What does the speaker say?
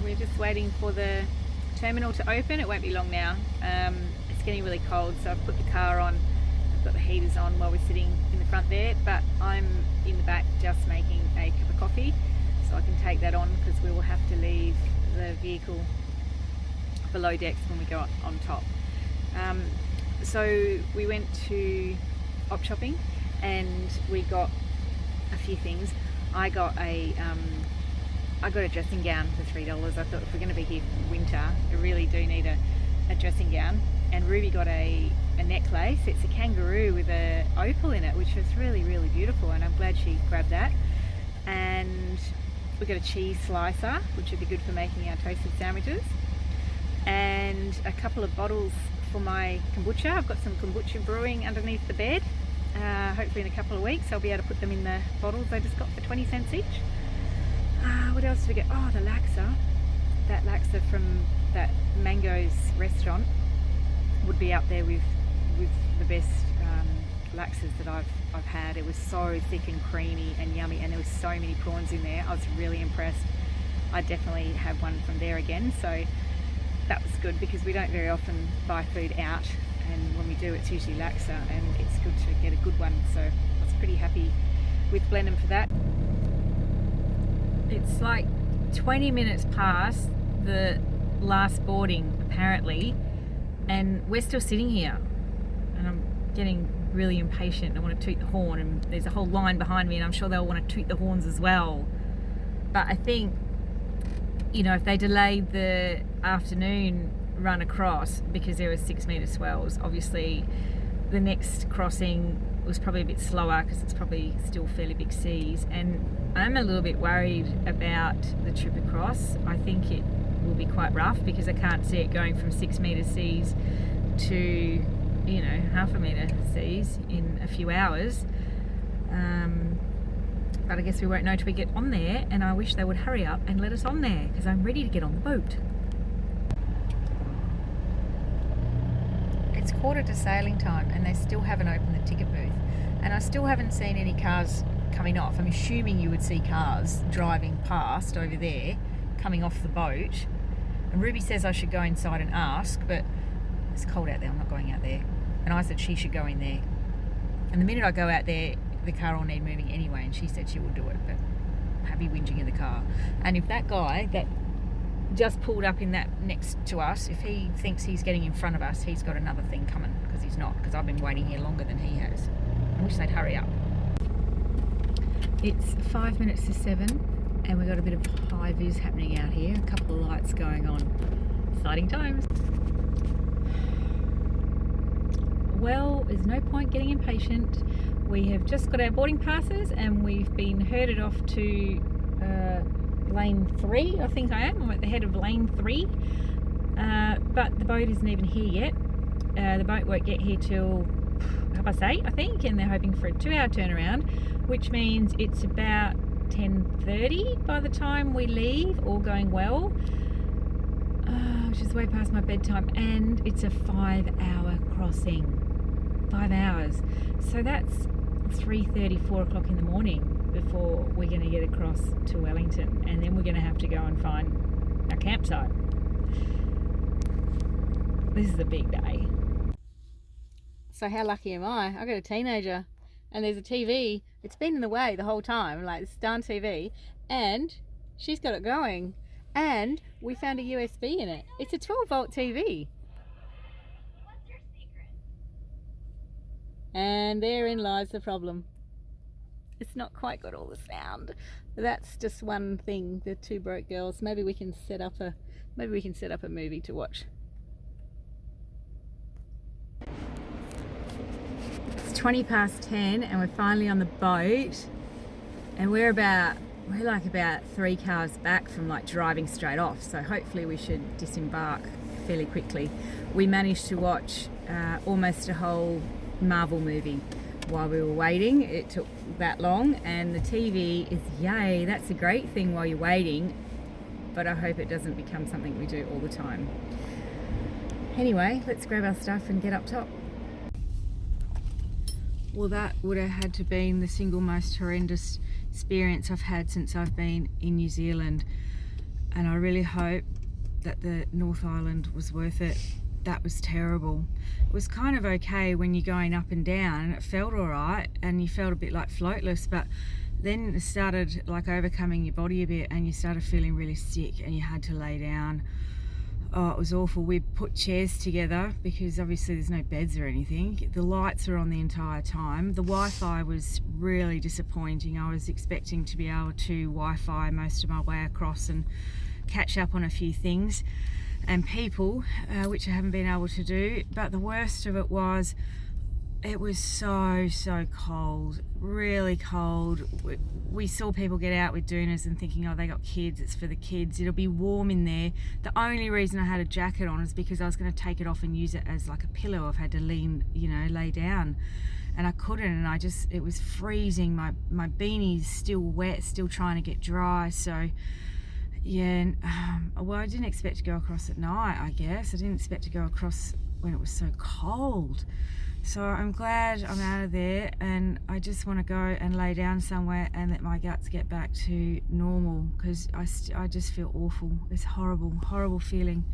we're just waiting for the terminal to open. It won't be long now. It's getting really cold, so I've put the car on. I've got the heaters on while we're sitting in the front there, but I'm in the back just making a cup of coffee, so I can take that on because we will have to leave the vehicle below decks when we go on top. So we went to op shopping and we got a few things. I got a dressing gown for $3. I thought if we're going to be here for winter, I really do need a dressing gown. And Ruby got a necklace. It's a kangaroo with a opal in it, which is really, really beautiful, and I'm glad she grabbed that. And we got a cheese slicer, which would be good for making our toasted sandwiches, and a couple of bottles for my kombucha. I've got some kombucha brewing underneath the bed. Hopefully in a couple of weeks I'll be able to put them in the bottles I just got for 20 cents each. What else did we get? Oh, the laksa. That laksa from that Mango's restaurant would be up there with the best laksas that I've had. It was so thick and creamy and yummy, and there was so many prawns in there. I was really impressed. I definitely have one from there again, so that was good because we don't very often buy food out, and when we do it's usually laksa, and it's good to get a good one, so I was pretty happy with Blenheim for that. It's like 20 minutes past the last boarding apparently, and we're still sitting here, and I'm getting really impatient. I want to toot the horn, and there's a whole line behind me, and I'm sure they'll want to toot the horns as well. But I think, you know, if they delayed the afternoon run across because there were 6 metre swells, obviously the next crossing was probably a bit slower because it's probably still fairly big seas, and I'm a little bit worried about the trip across. I think it will be quite rough because I can't see it going from 6 metre seas to, you know, half a metre seas in a few hours. But I guess we won't know till we get on there, and I wish they would hurry up and let us on there because I'm ready to get on the boat. It's quarter to sailing time and they still haven't opened the ticket booth, and I still haven't seen any cars coming off. I'm assuming you would see cars driving past over there coming off the boat, and Ruby says I should go inside and ask, but it's cold out there, I'm not going out there, and I said she should go in there, and the minute I go out there the car will need moving anyway, and she said she will do it, but I'll be whinging in the car. And if that guy that just pulled up in that next to us, if he thinks he's getting in front of us, he's got another thing coming, because he's not, because I've been waiting here longer than he has. I wish they'd hurry up. It's 5 minutes to 7 and we've got a bit of high vis happening out here, a couple of lights going on. Exciting times. Well, there's no point getting impatient. We have just got our boarding passes and we've been herded off to lane 3, I think I am. I'm at the head of lane 3, but the boat isn't even here yet. The boat won't get here till 8:30, I think, and they're hoping for a 2-hour turnaround, which means it's about 10:30 by the time we leave, all going well, which is way past my bedtime, and it's a 5-hour crossing. 5 hours, so that's 3:30, 4 o'clock in the morning before we're going to get across to Wellington, and then we're going to have to go and find our campsite. This is a big day. So how lucky am I? I got a teenager and there's a TV. It's been in the way the whole time, like this darn TV, and she's got it going, and we found a USB in it. It's a 12-volt TV. And therein lies the problem. It's not quite got all the sound. That's just one thing. The two broke girls. Maybe we can set up a movie to watch. It's 20 past 10 and we're finally on the boat, and we're like about 3 cars back from like driving straight off, so hopefully we should disembark fairly quickly. We managed to watch almost a whole Marvel movie while we were waiting. It took that long, and the TV is yay. That's a great thing while you're waiting, but I hope it doesn't become something we do all the time. Anyway, let's grab our stuff and get up top. Well, that would have had to been the single most horrendous experience I've had since I've been in New Zealand. and I really hope that the North Island was worth it. That was terrible. It was kind of okay when you're going up and down, and it felt all right, and you felt a bit like floatless, but then it started like overcoming your body a bit, and you started feeling really sick, and you had to lay down. Oh, it was awful. We put chairs together because obviously there's no beds or anything. The lights were on the entire time. The Wi-Fi was really disappointing. I was expecting to be able to Wi-Fi most of my way across and catch up on a few things and people, which I haven't been able to do. But the worst of it was so cold, really cold. We saw people get out with doonas and thinking, oh, they got kids, it's for the kids, it'll be warm in there. The only reason I had a jacket on is because I was going to take it off and use it as like a pillow. I've had to lean, lay down, and I couldn't, and it was freezing. My beanie's still wet, still trying to get dry. So yeah, and, well, I didn't expect to go across at night, I guess. I didn't expect to go across when it was so cold. So I'm glad I'm out of there, and I just want to go and lay down somewhere and let my guts get back to normal, because I just feel awful. It's horrible feeling.